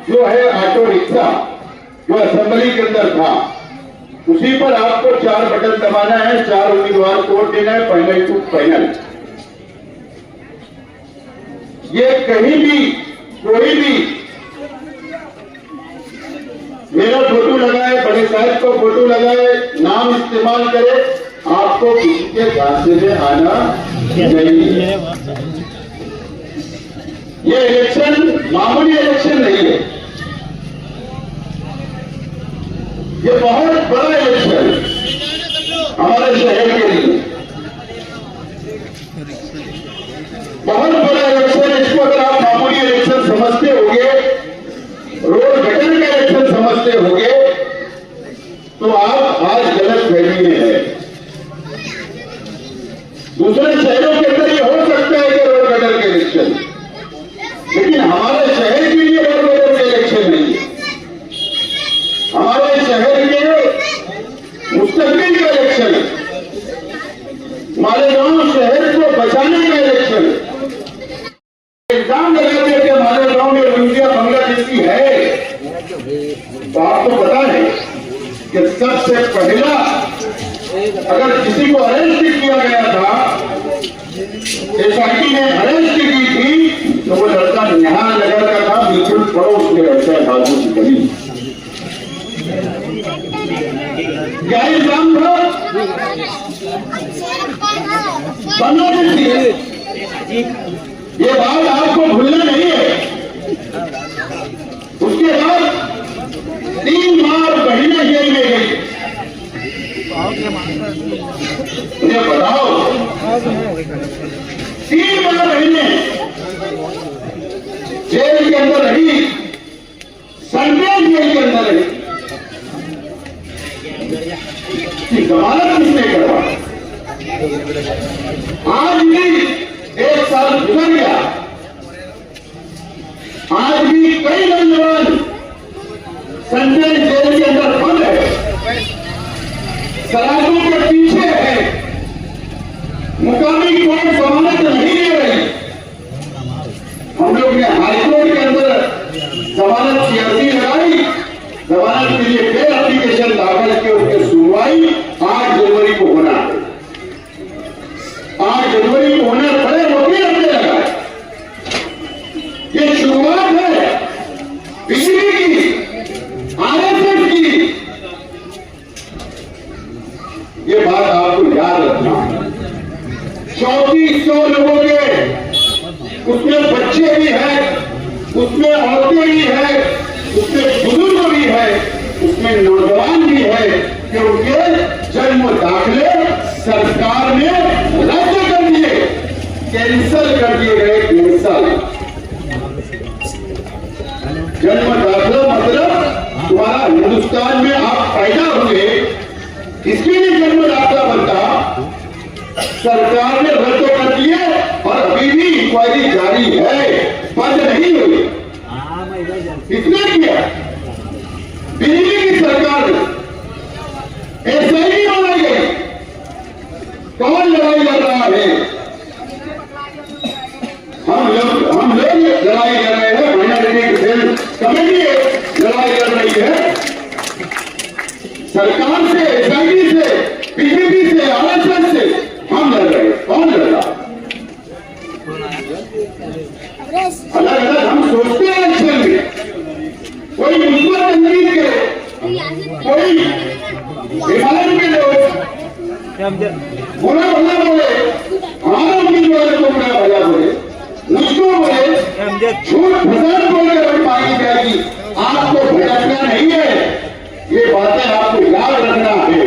जो है auto rickshaw जो असेंबली के अंदर था, उसी पर आपको 4 बटन दबाना है, 4 उम्मीदवार को वोट देना है, फाइनल टू फाइनल। ये कहीं भी कोई भी मेरा फोटो लगाए, बड़े साहब को फोटो लगाए, नाम इस्तेमाल करे, आपको किसी के झांसे में आना नहीं है। ये इलेक्शन मामूली इलेक्शन नहीं है, ये बहुत बड़ा इलेक्शन हमारे शहर के लिए, बहुत बड़ा इलेक्शन। इसको अगर आप मामूली इलेक्शन समझते होंगे, रोड गटर का इलेक्शन समझते होंगे, तो आप आज गलत फहमी में है। दूसरे शहरों के अंदर ये हो सकता है कि रोड गटर के इलेक्शन, लेकिन हमारे शहर के लिए रोड गटर के इलेक्शन नहीं है। हमारे शहर के मुस्तकबिल का इलेक्शन है, मालेगांव शहर को बचाने का इलेक्शन है। इल्जाम लगाते थे मालेगांव में इंडिया बांग्लादेशी है, तो आपको पता है कि सबसे पहला अगर किसी को अरेस्ट किया गया था, एसआईटी ने अरेस्ट की थी, तो वो लड़का निहाल नगर का था, बिल्कुल पड़ोस में रहता है बाबू की गली। क्या इल्जाम था? बांग्लादेशी। ये बात आपको भूलना नहीं है। उसके बाद 3 बार बहिना जेल में गई। मुझे बताओ, 3 बार बहने जेल के अंदर रही, संडे जेल के अंदर रही। जमानत किसने करवा? आज भी 1 साल गुजर गया, आज भी कई नौजवान संजय जेल के अंदर बंद है, सलाखों के पीछे है, मुकामी कोर्ट जमानत नहीं दे रही। हम लोग ने हाईकोर्ट के अंदर जमानत सियासी लगाई, जमानत के लिए फिर एप्लीकेशन दाखिल की, उसकी सुनवाई 8 जनवरी को होना है। 8 जनवरी को होना पड़े, वकील अपने लगा। ये शुरुआत है बीजेपी की, आरएसएस की। ये बात आपको याद रखना। 3400 लोगों के, उसमें बच्चे भी हैं, उसमें औरतें भी हैं, उसमें बुजुर्ग भी है, उसमें नौजवान भी है, कि उनके जन्म दाखिले सरकार ने रद्द कर दिए, कैंसिल कर दिए गए। कैंसिल जन्म दाखिला मतलब तुम्हारा हिंदुस्तान में आप पैदा हुए, इसके लिए जन्म दाखिला बनता, सरकार ने रद्द कर दिए। और अभी भी इंक्वायरी जारी है, बंद नहीं हुई। किसने किया? बीजेपी की सरकार ने। एसआईटी बनाई गई। कौन लड़ाई लड़ रहा है? हम लोग लड़ाई लड़ रहे हैं, माइनॉरिटी सेल कमेटी लड़ाई लड़ रही है सरकार से, एसआईटी से, बीजेपी से, आरएसएस से हम लड़ रहे हैं। कौन लड़ रहा? अलग अलग हम सोचते हैं इलेक्शन में, कोई मुस्लिम तंजीम के, कोई हिमालय के लोग बुरा भला बोले, हमारा उम्मीदवार को बुरा भला बोले, मुझको बोले, झूठ फसाद बोलकर पाई जाएगी। आपको भटकना नहीं है, ये बातें आपको याद रखना है।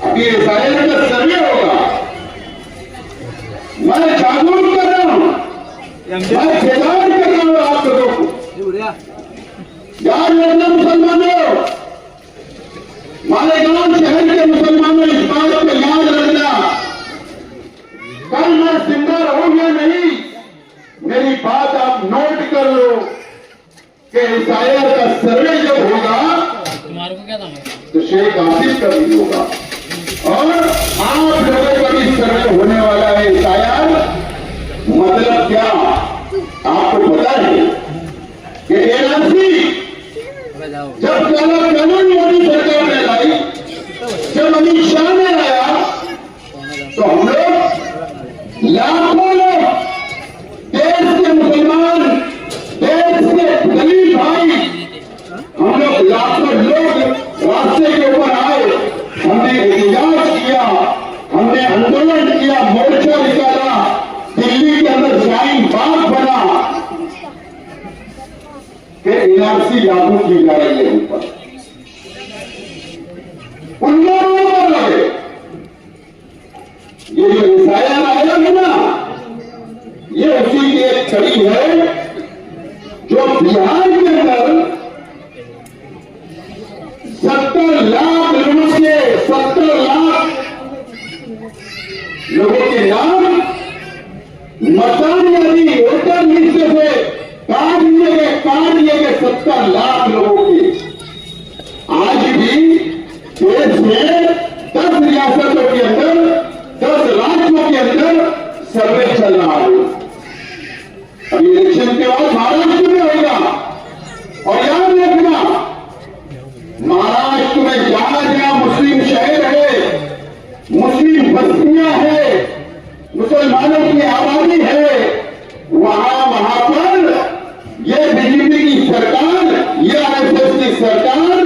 अभी एसआईआर का सर्वे होगा, मैं जागरूक कर रहा हूं, मैं चेतावनी कर रहा हूं आप लोगों को। याद रखना मुसलमानों, मालेगांव शहर के मुसलमानों, इस बात को याद रखना, कल मैं जिंदा रहूंगा नहीं, मेरी बात आप नोट कर लो कि एसआईआर का सर्वे जब होगा तो शेख आसिफ का भी होगा, और आप लोगों का भी सर्वे होने वाला है। एसआईआर मतलब क्या आपको पता है कि एनआरसी जब कानून मोदी सरकार ने लाई, जब अमित शाह ने लाया, तो हम लोग लाखों लोग, देश के मुसलमान, देश के दलित भाई, हम लोग लाखों लोग रास्ते के ऊपर आए। हमने एहतजाज किया, हमने आंदोलन किया, मोर्चा निकाला, दिल्ली के अंदर शाहीन बाग बना कि एनआरसी लागू की जा रही है ऊपर। उन लोगों पर लगे ये जो एफआईआर आया है ना, ये उसी की एक छड़ी है जो बिहार के अंदर 70 लाख लोगों के 70 लाख लोगों के नाम मतदान यानी वोटर लिस्ट से काट लिए गए 70 लाख लोगों के। आज भी देश में 10 रियासतों के अंदर 10 राज्यों के अंदर सर्वे चल रहा है। अभी इलेक्शन के बाद महाराष्ट्र में होगा, और याद रखना महाराष्ट्र में जहां मुस्लिम शहर है, मुस्लिम बस्तियां है, मुसलमानों की आबादी है, वहां पर ये बीजेपी की सरकार, ये आरएसएस की सरकार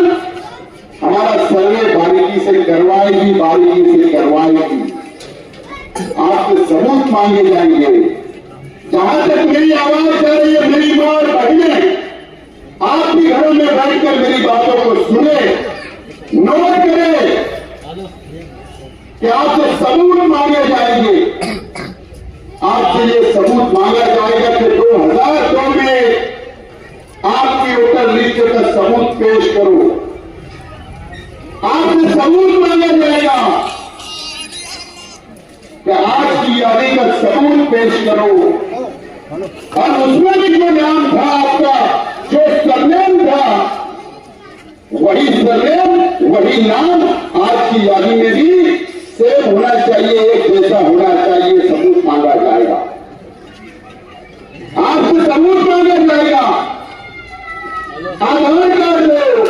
हमारा सर्वे बारीकी से करवाएगी, बारीकी से करवाएगी। आपके सबूत मांगे जाएंगे। जहां तक मेरी आवाज जा रही है, मेरी मां और बहनें, आप भी घरों में बैठकर मेरी बातों को सुने, नोट करें कि आपसे सबूत मांगे जाएंगे। आपसे ये सबूत मांगा जाएगा कि 2002 में आपकी वोटर लिस्ट का सबूत पेश करो। आपसे सबूत मांगा जाएगा कि आज की यादी का सबूत पेश करो। और उसमें भी जो नाम था आपका, जो सरनेम था, वही सरनेम, वही नाम आज की यादी में भी सेम होना चाहिए, एक जैसा होना चाहिए। सबूत मांगा जाएगा, आपसे सबूत मांगा जाएगा। आधार कार्ड दो,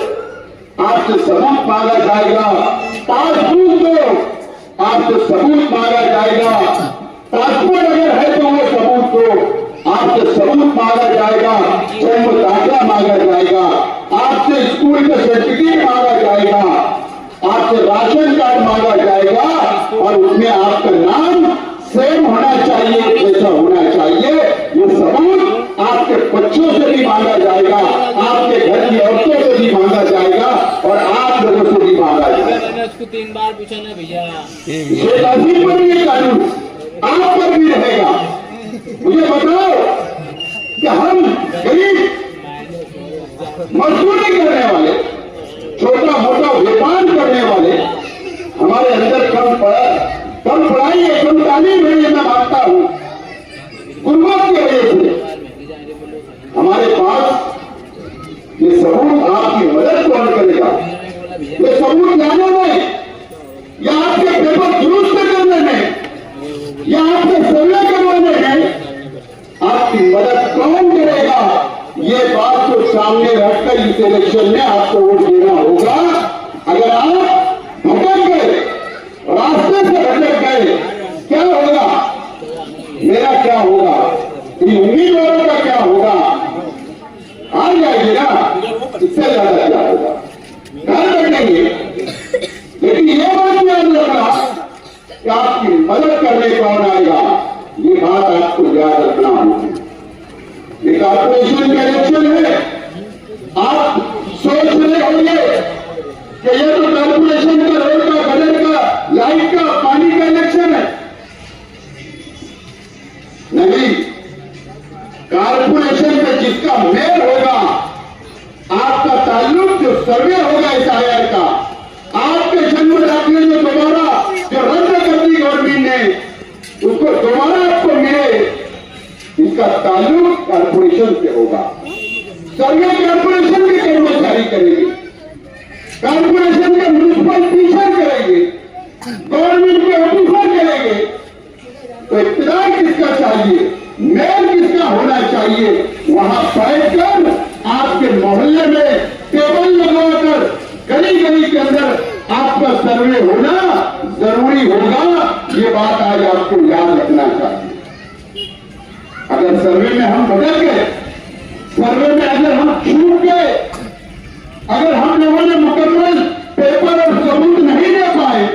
आपसे सबूत मांगा जाएगा। पासबुक दो, आपसे सबूत मांगा जाएगा। पासपोर्ट अगर है तो वो सबूत दो, आपसे सबूत मांगा जाएगा। जन्म दाखिला मांगा जाएगा, आपसे स्कूल का सर्टिफिकेट मांगा जाएगा, आपसे राशन कार्ड मांगा जाएगा, और उसमें आपका नाम सेम होना चाहिए, जैसा होना चाहिए। ये सबूत आपके बच्चों से भी मांगा जाएगा, आपके घर की औरतों से भी मांगा जाएगा, और आप लोगों से भी मांगा जाएगा। मैंने उसको 3 बार पूछा ना भैया, शेख हसीना पर भी कानून आप पर भी रहेगा। मुझे बताओ कि हम गरीब मजदूरी करने वाले, छोटा मोटा व्यापार करने वाले, हमारे अंदर कम पढ़ाई है, कम तालीम है, ये मैं मानता हूं। गुर्बत की वजह से हमारे पास ये सबूत, आपकी मदद कौन करेगा? ये सबूत लाने में, या आपके पेपर दुरुस्त करने में, या आपके सर्वे करवाने में आपकी मदद कौन करेगा? ये बात को सामने रखकर इस इलेक्शन में आपको वोट देना होगा। अगर आप भटक गए, रास्ते से भटक गए, क्या होगा? मेरा क्या होगा? इन उम्मीदवारों का क्या होगा? आ जाएगी ना, इससे ज्यादा क्या होगा? घर बैठेंगे। लेकिन ये बात याद रखना कि आपकी मदद करने कौन आएगा, ये बात आपको याद रखना होगी। ये कॉर्पोरेशन का इलेक्शन है। आप सोच रहे होंगे कि ये तो कॉर्पोरेशन का, रोड का, बजट का, लाइट का, पानी का इलेक्शन है। नहीं, कॉर्पोरेशन में जिसका मेयर होगा, आपका ताल्लुक जो सर्वे होगा इस आयर का, आपके जन्म दाखिले में दोबारा जो रद्द कर दी गवर्नमेंट ने, उसको दोबारा आपको मिले, इसका ताल्लुक कॉर्पोरेशन से होगा। सर्वे कॉर्पोरेशन के कर्मचारी करेंगे, कॉर्पोरेशन के म्युनिसिपल टीचर करेंगे, गवर्नमेंट के ऑफिसर करेंगे। तो इख्तियार किसका चाहिए, मेयर किसका होना चाहिए? वहां बैठकर आपके सर्वे में हम बदल गए, सर्वे में अगर हम चूक गए, अगर हम लोगों ने मुकम्मल पेपर और सबूत नहीं दे पाए,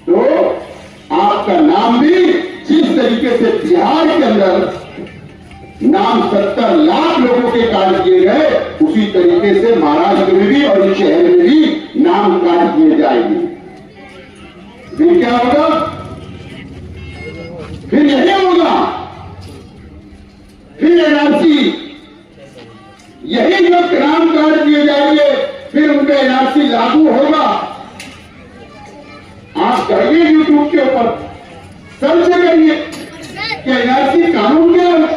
तो आपका नाम भी जिस तरीके से बिहार के अंदर नाम 70 लाख लोगों के काट किए गए, उसी तरीके से महाराष्ट्र में भी और इस शहर में भी नाम काट किए जाएंगे। फिर क्या होगा? फिर यही होगा, फिर एनआरसी, यही जो नाम काट दिए जाएंगे, फिर उनका एनआरसी लागू होगा। आप जाइए यूट्यूब के ऊपर सर्च करिए कि एनआरसी कानून क्या है।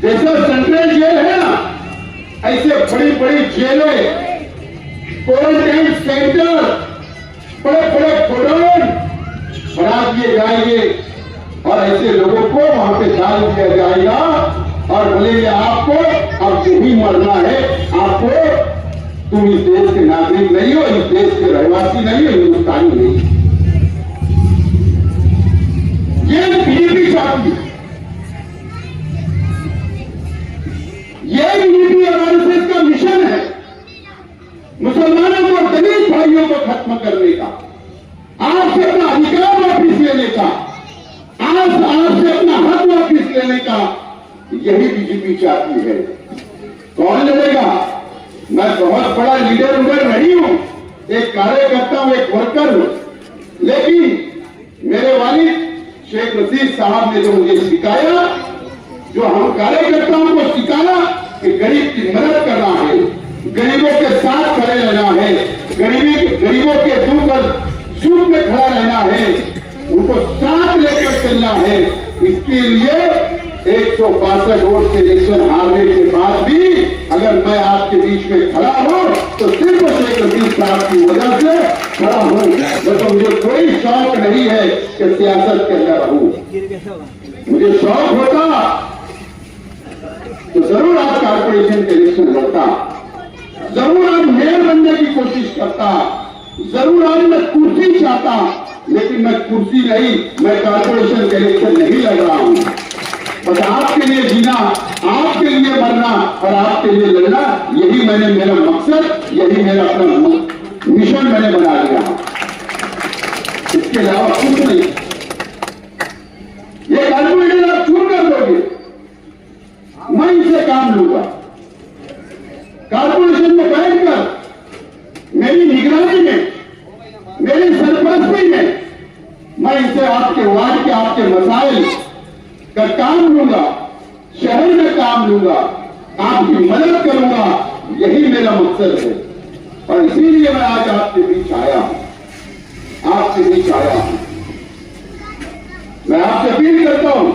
जैसे सेंट्रल जेल है ना, ऐसे बड़ी बड़ी जेलें, क्वारंटाइन सेंटर, बड़े बड़े गोडाउन बना दिए जाएंगे और ऐसे लोगों को वहां पे डाल दिया जाएगा और बोलेंगे आपको अब यही मरना है, आपको, तुम इस देश के नागरिक नहीं हो, इस देश के रहवासी नहीं हो, हिंदुस्तानी नहीं। ये बीजेपी चाहती है, ये बीजेपी और आरएसएस का मिशन है मुसलमानों को, दलित भाइयों को खत्म करने का, आपसे अपना अधिकार वापिस लेने का, आपसे अपना हक वापिस लेने का, यही बीजेपी चाहती है। कौन लड़ेगा? मैं बहुत बड़ा लीडर उधर नहीं हूं, एक कार्यकर्ता हूं, एक वर्कर हूं, लेकिन मेरे वालिद शेख रशीद साहब ने जो मुझे सिखाया, जो हम कार्यकर्ताओं को सिखाया कि गरीब की मदद करना है, गरीबों के साथ खड़े रहना है, गरीबों के दुख और सुख में खड़ा रहना है, उनको साथ लेकर चलना है। इसके लिए 162 वोट से इलेक्शन हारने के बाद भी अगर मैं आपके बीच में खड़ा हूं तो सिर्फ शेख रशीद साहब की वजह से खड़ा हूं, तो मुझे कोई शौक नहीं है कि सियासत के अंदर रहूं। मुझे शौक होता तो जरूर आज कारपोरेशन के इलेक्शन लड़ता, जरूर आज मेयर बनने की कोशिश करता, जरूर आज मैं कुर्सी चाहता, लेकिन मैं कुर्सी नहीं, मैं कारपोरेशन के इलेक्शन नहीं लड़ रहा हूं। बस आपके लिए जीना, आपके लिए मरना और आपके लिए लड़ना, यही मैंने, मेरा मकसद, यही मेरा अपना मिशन मैंने बना लिया, इसके अलावा कुछ नहीं। ये कारपोरेशन आप चूर कर दोगे, मैं इसे काम लूंगा। कारपोरेशन में बैठकर मेरी निगरानी में, मेरी सरपरस्ती में मैं इसे आपके वार्ड के, आपके मसाइल का काम लूंगा, शहर में काम लूंगा, आपकी मदद करूंगा, यही मेरा मकसद है। और इसीलिए मैं आज आपके बीच आया हूं, आपके बीच आया हूं। मैं आपसे अपील करता हूं,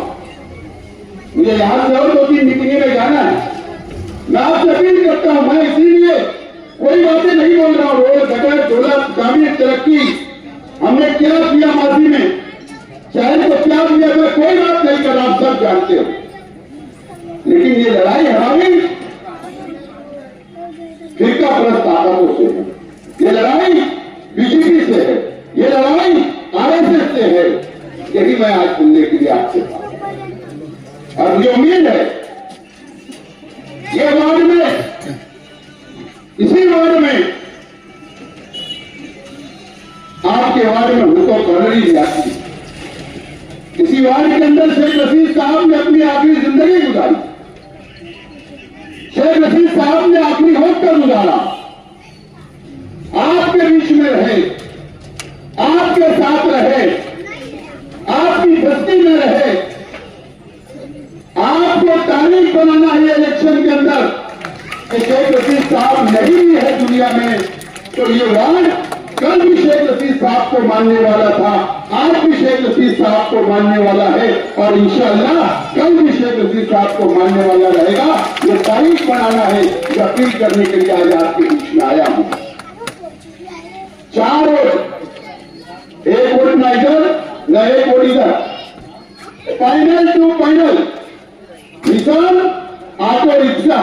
मुझे यहां से और 2-3 मीटिंगें में जाना है, मैं आपसे अपील करता हूं। मैं इसीलिए कोई बातें नहीं बोल रहा हूं, रोड, गटर, दौलत, ग्रामीण तरक्की, हमने क्या किया माजी में, शहर को क्या दिया, मैं कोई बात नहीं कर रहा, आप सब जानते हो। लेकिन ये लड़ाई हमारी फिरका परस्त ताकतों से है, ये लड़ाई बीजेपी से है, ये लड़ाई आरएसएस से है, यही मैं आज सुनने के लिए आपसे कहा। और मुझे उम्मीद है ये वार्ड में, इसी वार्ड में, आपके वार्ड में हुकूक कॉलोनी भी आती है। इसी वार्ड के अंदर शेख रशीद साहब ने अपनी आखिरी जिंदगी गुजारी, शेख रशीद साहब ने आखिरी वक्त का गुजारा, आपके बीच में रहे, आपके साथ रहे, आपकी बस्ती में रहे। आपको तारीख बनाना है इलेक्शन के अंदर कि शेख रशीद साहब नहीं भी है दुनिया में, तो ये वार्ड कल भी शेख रशीद साहब को मानने वाला था, आज भी शेख रशीद साहब को मानने वाला है और इंशाअल्लाह कल भी शेख रशीद साहब को मानने वाला रहेगा। ये तारीख बनाना है, ये अपील करने के लिए आज आपके बीच में आया हूं। 4 वोट, 1 वोट ना इधर न 1 वोट इधर, फाइनल टू फाइनल, किसान ऑटो रिक्शा,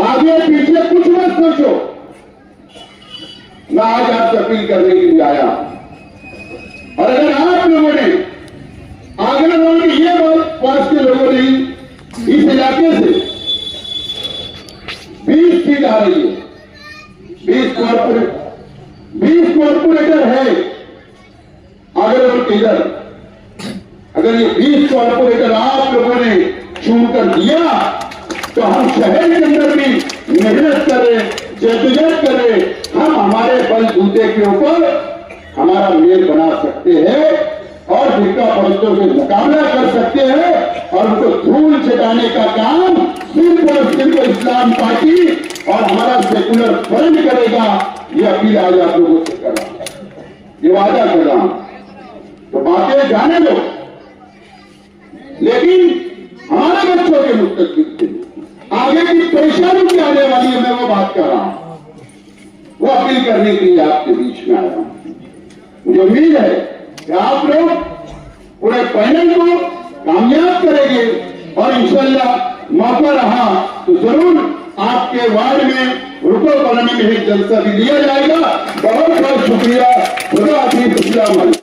आगे पीछे कुछ मत सोचो। मैं आज आपसे अपील करने के लिए आया और अगर आप लोगों ने आगरा रोड की ये बात पास के लोगों ने इस इलाके से 20 सीट आ रही है, 20 कॉर्पोरेटर है आगरा रोड के इधर। अगर ये 20 कॉर्पोरेटर आप लोगों ने चुन कर दिया तो हम शहर के अंदर भी मेहनत करें, जद्दोजहद करें, हम हमारे बलबूते के ऊपर हमारा मेल बना सकते हैं और फिरका परस्तों से मुकाबला कर सकते हैं और उनको धूल चटाने का काम सिर्फ और सिर्फ इस्लाम पार्टी और हमारा सेकुलर फ्रंट करेगा। ये अपील आज आप लोगों से कर रहा हूं, ये वादा कर रहा हूं। तो बातें जाने दो, लेकिन हमारे बच्चों के मुस्तकबिल के आगे की परेशानी क्या आने वाली है, मैं वो बात कर रहा हूं, वो अपील करने के लिए आपके बीच में आया हूं। मुझे उम्मीद है कि आप लोग पूरे पैनल को कामयाब करेंगे और इंशाअल्लाह मौका रहा तो जरूर आपके वार्ड में रुको कॉलोनी में एक जलसा भी लिया जाएगा। बहुत बहुत शुक्रिया। खुदा हाफिज़।